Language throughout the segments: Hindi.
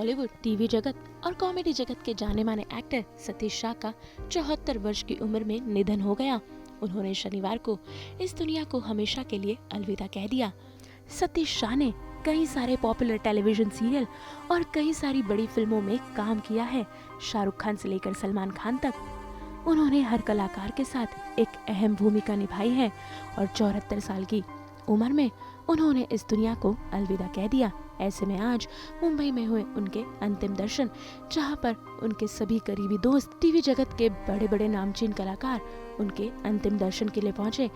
बॉलीवुड, टीवी जगत और कॉमेडी जगत के जाने माने एक्टर सतीश शाह का 74 वर्ष की उम्र में निधन हो गया। उन्होंने शनिवार को इस दुनिया को हमेशा के लिए अलविदा कह दिया। सतीश शाह ने कई सारे पॉपुलर टेलीविजन सीरियल और कई सारी बड़ी फिल्मों में काम किया है। शाहरुख खान से लेकर सलमान खान तक उन्होंने हर कलाकार के साथ एक अहम भूमिका निभाई है और 74 साल की उम्र में उन्होंने इस दुनिया को अलविदा कह दिया। ऐसे में आज मुंबई में हुए उनके अंतिम दर्शन, जहां पर उनके सभी करीबी दोस्त, टीवी जगत के बड़े बड़े नामचीन कलाकार उनके अंतिम दर्शन के लिए पहुंचे।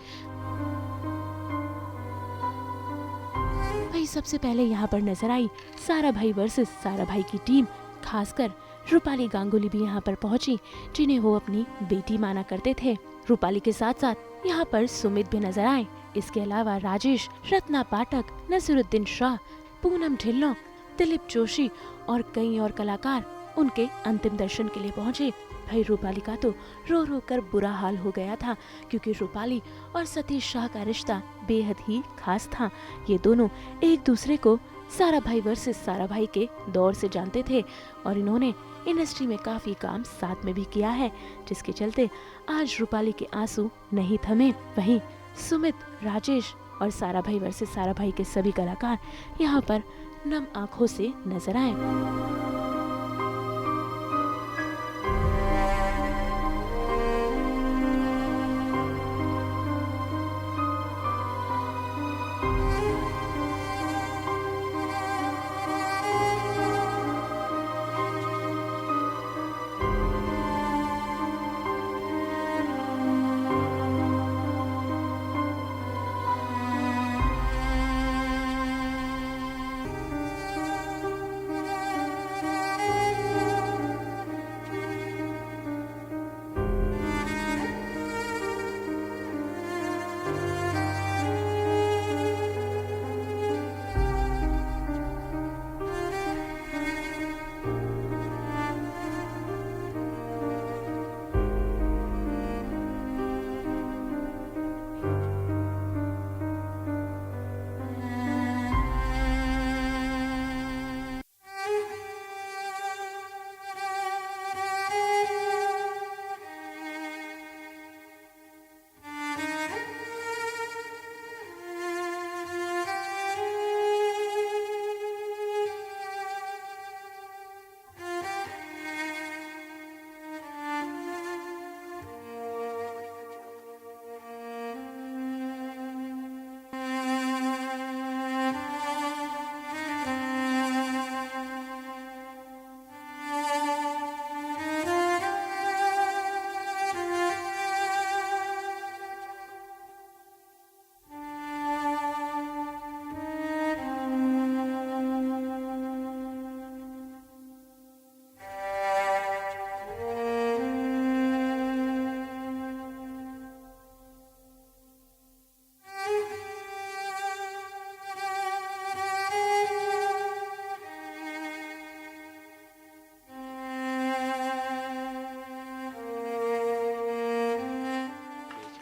भाई सबसे पहले यहाँ पर नजर आई सारा भाई वर्सेस सारा भाई की टीम, खासकर रूपाली गांगुली भी यहाँ पर पहुंची, जिन्हें वो अपनी बेटी माना करते थे। रूपाली के साथ साथ यहाँ पर सुमित भी नजर आए। इसके अलावा राजेश, रत्ना पाठक, नसीरुद्दीन शाह, पूनम ढिल्लों, दिलीप जोशी और कई और कलाकार उनके अंतिम दर्शन के लिए पहुंचे। भाई रूपाली का तो रो रो कर बुरा हाल हो गया था, क्योंकि रूपाली और सतीश शाह का रिश्ता बेहद ही खास था। ये दोनों एक दूसरे को सारा भाई वर्सेस सारा भाई के दौर से जानते थे और इन्होंने इंडस्ट्री में काफी काम साथ में भी किया है, जिसके चलते आज रूपाली के आंसू नहीं थमे। वहीं सुमित, राजेश और सारा भाई वर्सेस सारा भाई के सभी कलाकार यहाँ पर नम आंखों से नजर आए।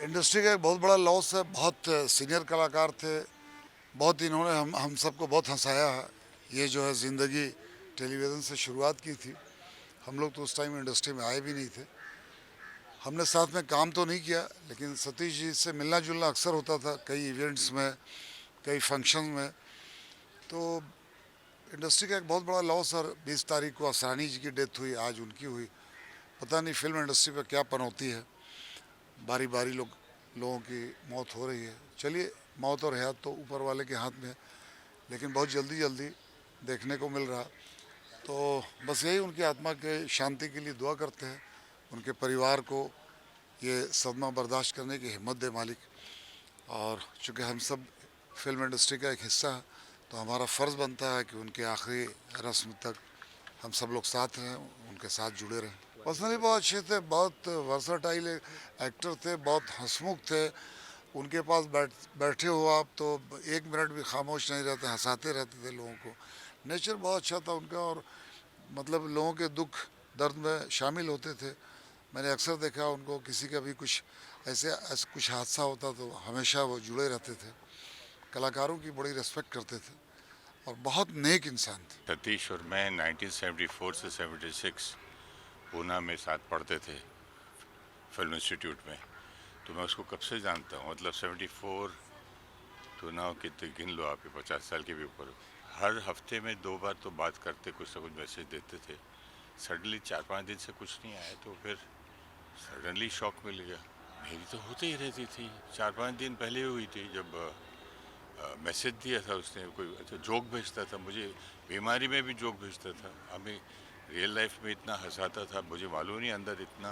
इंडस्ट्री का एक बहुत बड़ा लॉस है। बहुत सीनियर कलाकार थे, बहुत इन्होंने हम सबको बहुत हंसाया है। ये जो है ज़िंदगी टेलीविज़न से शुरुआत की थी। हम लोग तो उस टाइम इंडस्ट्री में आए भी नहीं थे, हमने साथ में काम तो नहीं किया, लेकिन सतीश जी से मिलना जुलना अक्सर होता था, कई इवेंट्स में, कई फंक्शन में। तो इंडस्ट्री का एक बहुत बड़ा लॉस। और 20 तारीख को असरानी जी की डेथ हुई, आज उनकी हुई। पता नहीं फिल्म इंडस्ट्री पर क्या पनौती है, बारी बारी लोगों की मौत हो रही है। चलिए, मौत और हयात तो ऊपर वाले के हाथ में है, लेकिन बहुत जल्दी जल्दी देखने को मिल रहा। तो बस यही उनकी आत्मा के शांति के लिए दुआ करते हैं। उनके परिवार को ये सदमा बर्दाश्त करने की हिम्मत दे मालिक। और चूँकि हम सब फिल्म इंडस्ट्री का एक हिस्सा है, तो हमारा फ़र्ज़ बनता है कि उनके आखिरी रस्म तक हम सब लोग साथ रहें, उनके साथ जुड़े रहें। पर्सनली बहुत अच्छे थे, बहुत वर्सटाइल एक्टर थे, बहुत हंसमुख थे। उनके पास बैठे हो आप तो 1 मिनट भी खामोश नहीं रहते, हंसाते रहते थे लोगों को। नेचर बहुत अच्छा था उनका, और मतलब लोगों के दुख दर्द में शामिल होते थे। मैंने अक्सर देखा उनको, किसी का भी कुछ ऐसे कुछ हादसा होता तो हमेशा वो जुड़े रहते थे। कलाकारों की बड़ी रिस्पेक्ट करते थे। और बहुत नेक इंसान थे। सतीश और मैं 1974 से 76 पूना में साथ पढ़ते थे फिल्म इंस्टीट्यूट में, तो मैं उसको कब से जानता हूँ, मतलब 74 तो नाउ कितने गिन लो आप, 50 साल के भी ऊपर हो। हर हफ्ते में 2 बार तो बात करते, कुछ ना कुछ मैसेज देते थे। सडनली 4-5 दिन से कुछ नहीं आया तो फिर सडनली शॉक मिल गया। मेरी तो होती ही रहती थी, 4-5 दिन पहले हुई थी जब मैसेज दिया था उसने, कोई अच्छा जोक भेजता था मुझे, बीमारी में भी जोक भेजता था, हमें रियल लाइफ में इतना हंसाता था, मुझे मालूम नहीं अंदर इतना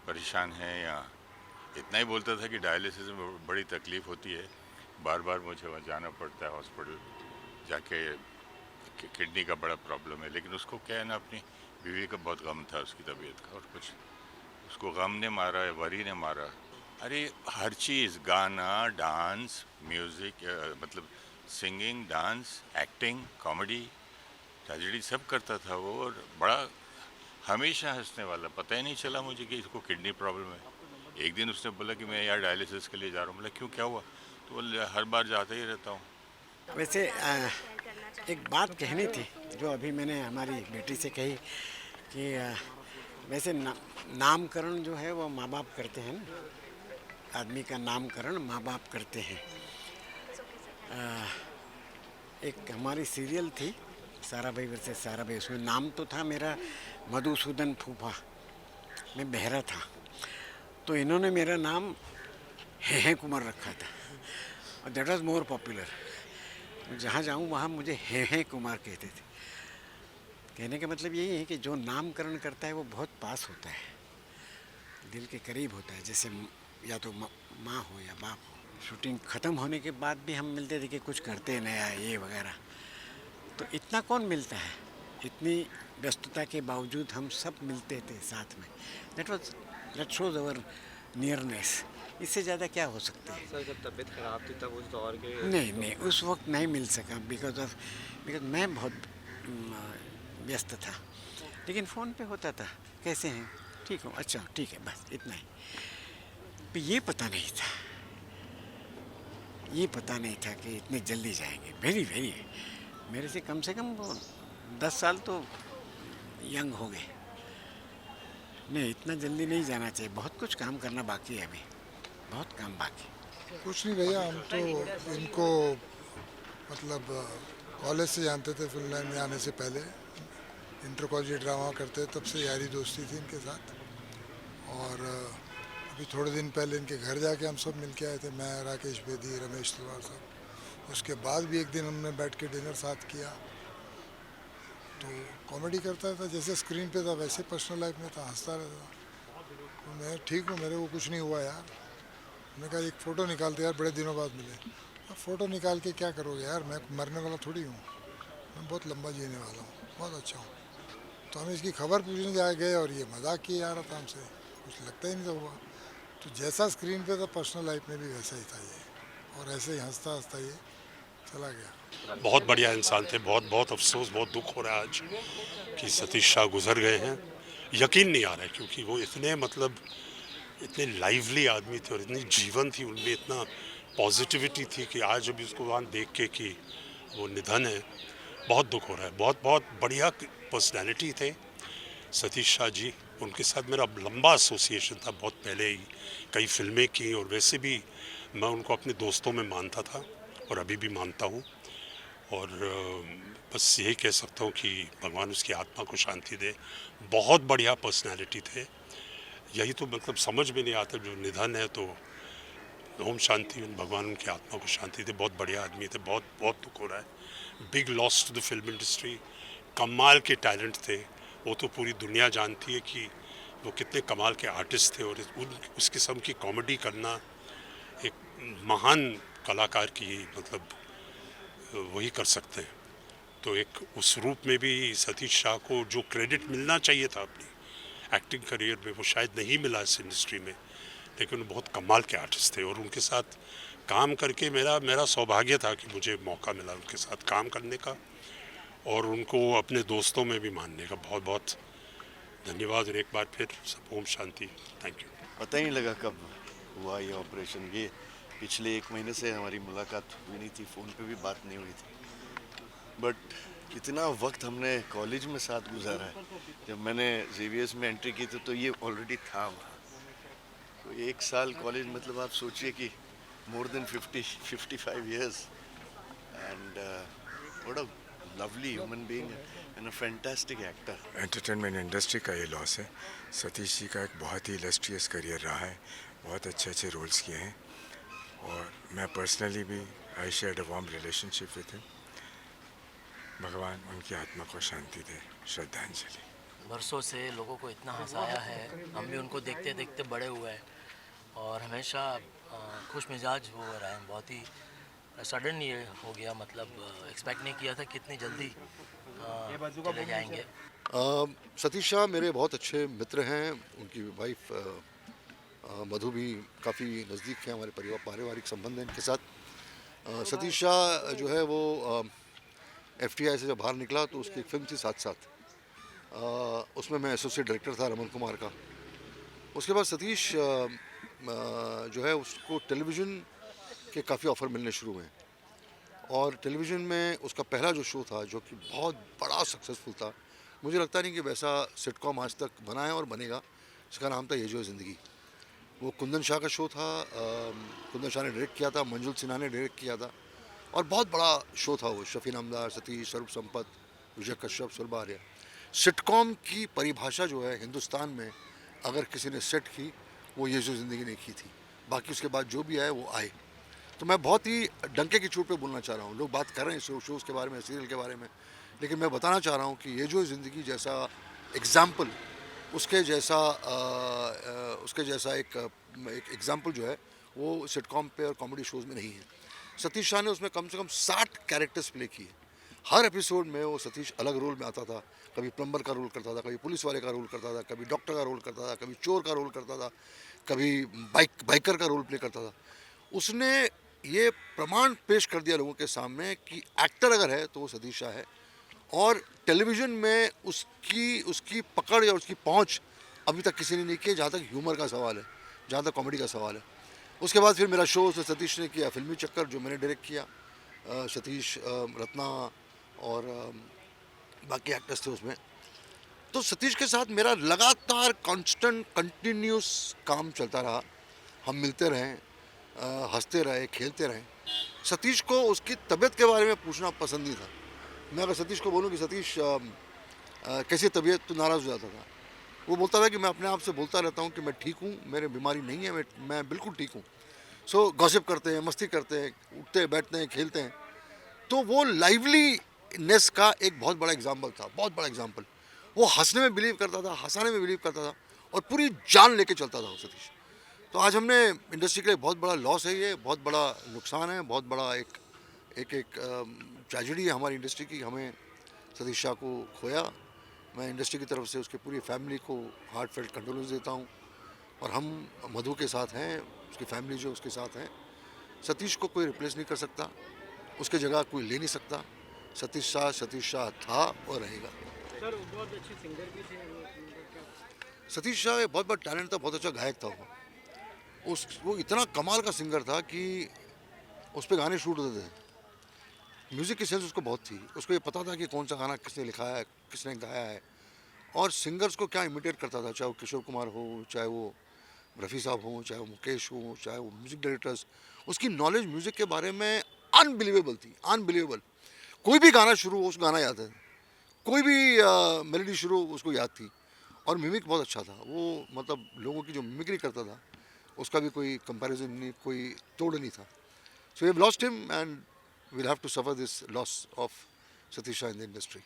परेशान है, या इतना ही बोलता था कि डायलिसिस में बड़ी तकलीफ़ होती है, बार बार मुझे वहाँ जाना पड़ता है हॉस्पिटल जाके, किडनी का बड़ा प्रॉब्लम है। लेकिन उसको क्या है ना, अपनी बीवी का बहुत गम था उसकी तबीयत का, और कुछ उसको गम ने मारा है, वरी ने मारा। अरे हर चीज़, गाना, डांस, म्यूज़िक, मतलब singing, dance, acting, comedy, tragedy सब करता था वो, और बड़ा हमेशा हंसने वाला। पता ही नहीं चला मुझे कि इसको किडनी प्रॉब्लम है। एक दिन उसने बोला कि मैं यार डायलिसिस के लिए जा रहा हूँ। बोला क्यों, क्या हुआ? तो बोले हर बार जाता ही रहता हूँ। वैसे एक बात कहनी थी जो अभी मैंने हमारी बेटी से कही कि वैसे नामकरण जो है वो माँ बाप करते हैं ना, आदमी का नामकरण माँ बाप करते हैं। एक हमारी सीरियल थी सारा भाई वर्सेस सारा भाई, उसमें नाम तो था मेरा मधुसूदन फूफा, मैं बहरा था, तो इन्होंने मेरा नाम है कुमार रखा था, और दैट वाज मोर पॉपुलर। जहाँ जाऊँ वहाँ मुझे है कुमार कहते थे। कहने का मतलब यही है कि जो नामकरण करता है वो बहुत पास होता है, दिल के करीब होता है, जैसे या तो माँ हो या बाप हो। शूटिंग ख़त्म होने के बाद भी हम मिलते थे कि कुछ करते नया ये वगैरह, तो इतना कौन मिलता है, इतनी व्यस्तता के बावजूद हम सब मिलते थे साथ में। That shows our nearness. इससे ज़्यादा क्या हो सकता है। सर जब तबीयत खराब थी तब उस दौर के नहीं उस वक्त नहीं मिल सका, बिकॉज मैं बहुत व्यस्त था, लेकिन फ़ोन पे होता था, कैसे हैं, ठीक हो, अच्छा ठीक है, बस इतना ही। पर ये पता नहीं था कि इतने जल्दी जाएंगे। वेरी मेरे से कम वो 10 साल तो यंग हो गए। नहीं, इतना जल्दी नहीं जाना चाहिए, बहुत कुछ काम करना बाकी है, अभी बहुत काम बाकी। कुछ नहीं भैया, हम तो इनको मतलब कॉलेज से जानते थे, फिल्म लाइन में आने से पहले इंटर कॉलेज ड्रामा करते, तब से यारी दोस्ती थी इनके साथ। और अभी थोड़े दिन पहले इनके घर जाके हम सब मिल के आए थे, मैं, राकेश बेदी, रमेश तिवारी साहब। उसके बाद भी एक दिन हमने बैठ के डिनर साथ किया। तो कॉमेडी करता था, जैसे स्क्रीन पे था वैसे पर्सनल लाइफ में था, हंसता रहता था। तो मैं ठीक हूँ, मेरे को कुछ नहीं हुआ यार। मैंने कहा एक फ़ोटो निकालते यार, बड़े दिनों बाद मिले। अब फ़ोटो निकाल के क्या करोगे यार, मैं मरने वाला थोड़ी हूँ, मैं बहुत लंबा जीने वाला हूँ, बहुत अच्छा हूँ। तो हम इसकी खबर पूछने गए और ये मजाक किए जा रहा था हमसे, कुछ लगता ही नहीं था हुआ। तो जैसा स्क्रीन पे था पर्सनल लाइफ में भी वैसा ही था ये, और ऐसे ही हंसता हंसता ये चला गया। बहुत बढ़िया इंसान थे, बहुत अफसोस, बहुत दुख हो रहा है आज कि सतीश शाह गुजर गए हैं। यकीन नहीं आ रहा है, क्योंकि वो इतने लाइवली आदमी थे और इतनी जीवन थी उनमें, इतना पॉजिटिविटी थी कि आज अभी उसको वहाँ देख के कि वो निधन है, बहुत दुख हो रहा है। बहुत बढ़िया पर्सनैलिटी थे सतीश शाह जी। उनके साथ मेरा लंबा एसोसिएशन था, बहुत पहले ही कई फिल्में की, और वैसे भी मैं उनको अपने दोस्तों में मानता था और अभी भी मानता हूँ। और बस यही कह सकता हूँ कि भगवान उसकी आत्मा को शांति दे। बहुत बढ़िया पर्सनैलिटी थे, यही तो मतलब समझ में नहीं आता, जो निधन है तो ओम शांति, भगवान उनकी आत्मा को शांति दे। बहुत बढ़िया आदमी थे, बहुत दुख हो रहा है। Big loss to the film industry. कमाल के टैलेंट थे, वो तो पूरी दुनिया जानती है कि वो कितने कमाल के आर्टिस्ट थे, और उस किस्म की कॉमेडी करना एक महान कलाकार की मतलब वही कर सकते हैं। तो एक उस रूप में भी सतीश शाह को जो क्रेडिट मिलना चाहिए था अपनी एक्टिंग करियर में, वो शायद नहीं मिला इस इंडस्ट्री में, लेकिन वो बहुत कमाल के आर्टिस्ट थे। और उनके साथ काम करके मेरा सौभाग्य था कि मुझे मौका मिला उनके साथ काम करने का, और उनको अपने दोस्तों में भी मानने का। बहुत धन्यवाद, और एक बार फिर सब ओम शांति। Thank you. पता ही नहीं लगा कब हुआ ये ऑपरेशन। ये पिछले 1 महीने से हमारी मुलाकात हुई नहीं थी, फ़ोन पे भी बात नहीं हुई थी। बट कितना वक्त हमने कॉलेज में साथ गुजारा है। जब मैंने जेवियर्स में एंट्री की थी तो ये ऑलरेडी था वहाँ। तो 1 साल कॉलेज मतलब आप सोचिए कि more than 55 years and what a lovely human being and a fantastic actor. Entertainment industry का ये लॉस है। सतीश जी का एक बहुत ही इलस्ट्रियस करियर रहा है, बहुत अच्छे अच्छे रोल्स किए हैं और मैं पर्सनली भी I shared a warm relationship with him. भगवान उनकी आत्मा को शांति दे, श्रद्धांजलि। बरसों से लोगों को इतना हंसाया है, हम भी उनको देखते देखते बड़े हुए हैं और हमेशा खुश मिजाज वो रहे हैं। बहुत ही सडन ये हो गया, मतलब एक्सपेक्ट नहीं किया था कितनी जल्दी चले जाएंगे। सतीश शाह मेरे बहुत अच्छे मित्र हैं, उनकी वाइफ मधु भी काफ़ी नज़दीक है, हमारे पारिवारिक संबंध हैं इनके साथ। सतीश शाह जो है वो FTI से जब बाहर निकला तो उसकी एक फिल्म थी साथ साथ, उसमें मैं एसोसिएट डायरेक्टर था रमन कुमार का। उसके बाद सतीश जो है उसको टेलीविज़न के काफ़ी ऑफ़र मिलने शुरू हुए और टेलीविज़न में उसका पहला जो शो था जो कि बहुत बड़ा सक्सेसफुल था, मुझे लगता नहीं कि वैसा सिटकॉम आज तक बना है और बनेगा, जिसका नाम था ये जो ज़िंदगी। वो कुंदन शाह का शो था, कुंदन शाह ने डायरेक्ट किया था, मंजुल सिन्हा ने डायरेक्ट किया था और बहुत बड़ा शो था वो। शफी नामदार, सतीश, स्वरूप संपत, विजय कश्यप, सुरभा आर्या। सिटकॉम की परिभाषा जो है हिंदुस्तान में अगर किसी ने सेट की वो ये जो ज़िंदगी ने की थी, बाकी उसके बाद जो भी आए वो आए। तो मैं बहुत ही डंके की चोट पे बोलना चाह रहा हूँ। लोग बात कर रहे हैं शोज़ के बारे में, सीरियल के बारे में, लेकिन मैं बताना चाह रहा हूँ कि ये जो ज़िंदगी जैसा एग्ज़ाम्पल, उसके जैसा एक एग्ज़ाम्पल जो है वो सिटकॉम पे और कॉमेडी शोज़ में नहीं है। सतीश शाह ने उसमें कम से कम 60 कैरेक्टर्स प्ले किए। हर एपिसोड में वो सतीश अलग रोल में आता था। कभी प्लम्बर का रोल करता था, कभी पुलिस वाले का रोल करता था, कभी डॉक्टर का रोल करता था, कभी चोर का रोल करता था, कभी बाइकर का रोल प्ले करता था। उसने ये प्रमाण पेश कर दिया लोगों के सामने कि एक्टर अगर है तो वो सतीश शाह है और टेलीविज़न में उसकी पकड़ या उसकी पहुंच अभी तक किसी ने नहीं की, जहाँ तक ह्यूमर का सवाल है, जहाँ तक कॉमेडी का सवाल है। उसके बाद फिर मेरा शो सतीश ने किया फिल्मी चक्कर, जो मैंने डायरेक्ट किया। सतीश, रत्ना और बाकी एक्टर्स थे उसमें। तो सतीश के साथ मेरा लगातार कांस्टेंट कंटिन्यूस काम चलता रहा। हम मिलते रहें, हंसते रहे, खेलते रहें। सतीश को उसकी तबीयत के बारे में पूछना पसंद नहीं था। मैं अगर सतीश को बोलूं कि सतीश कैसी तबीयत, तो नाराज़ हो जाता था। वो बोलता था कि मैं अपने आप से बोलता रहता हूँ कि मैं ठीक हूँ, मेरे बीमारी नहीं है, मैं बिल्कुल ठीक हूँ। सो गॉसिप करते हैं, मस्ती करते हैं, उठते बैठते हैं, खेलते हैं। तो वो लाइवलीनेस का एक बहुत बड़ा एग्जाम्पल था, बहुत बड़ा एग्जाम्पल। वो हंसने में बिलीव करता था, हंसाने में बिलीव करता था और पूरी जान लेके चलता था वो सतीश। तो आज हमने इंडस्ट्री के लिए बहुत बड़ा लॉस है, ये बहुत बड़ा नुकसान है, बहुत बड़ा एक ट्रेजेडी है हमारी इंडस्ट्री की। हमें सतीश शाह को खोया। मैं इंडस्ट्री की तरफ से उसकी पूरी फैमिली को हार्ट फेल्ट कंडोलेंस देता हूँ और हम मधु के साथ हैं, उसकी फैमिली जो उसके साथ हैं। सतीश को कोई रिप्लेस नहीं कर सकता, उसके जगह कोई ले नहीं सकता। सतीश शाह था और रहेगा। सर बहुत अच्छे सिंगर भी थे सतीश शाह एक बहुत बड़ा टैलेंट था, बहुत अच्छा गायक था वो इतना कमाल का सिंगर था कि उस पर गाने शूट होते थे। म्यूज़िक की सेंस उसको बहुत थी। उसको ये पता था कि कौन सा गाना किसने लिखा है, किसने गाया है और सिंगर्स को क्या इमिटेट करता था, चाहे वो किशोर कुमार हो, चाहे वो रफ़ी साहब हो, चाहे वो मुकेश हो, चाहे वो म्यूज़िक डायरेक्टर्स। उसकी नॉलेज म्यूज़िक के बारे में अनबिलीवेबल थी, अनबिलीवेबल। कोई भी गाना शुरू हो उसको गाना याद है, कोई भी मेलोडी शुरू उसको याद थी और मिमिक बहुत अच्छा था वो। मतलब लोगों की जो मिमिक्री करता था उसका भी कोई कंपैरिजन नहीं, कोई तोड़ नहीं था। So we have lost him and we will have to suffer this loss of Satish Shah in the industry.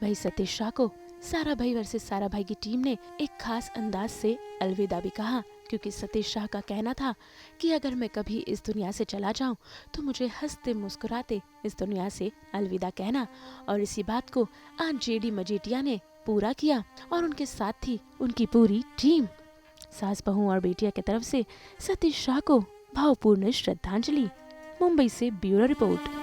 भाई सतीश शाह को सारा भाई वर्सेस सारा भाई की टीम ने एक खास अंदाज से अलविदा भी कहा, क्योंकि सतीश शाह का कहना था कि अगर मैं कभी इस दुनिया से चला जाऊं तो मुझे हंसते मुस्कुराते इस दुनिया से अलविदा कहना। और इसी बात को आज जेडी मजीठिया ने पूरा किया और उनके साथ थी उनकी पूरी टीम। सास बहू और बेटिया की तरफ से सतीश शाह को भावपूर्ण श्रद्धांजलि। मुंबई से ब्यूरो रिपोर्ट।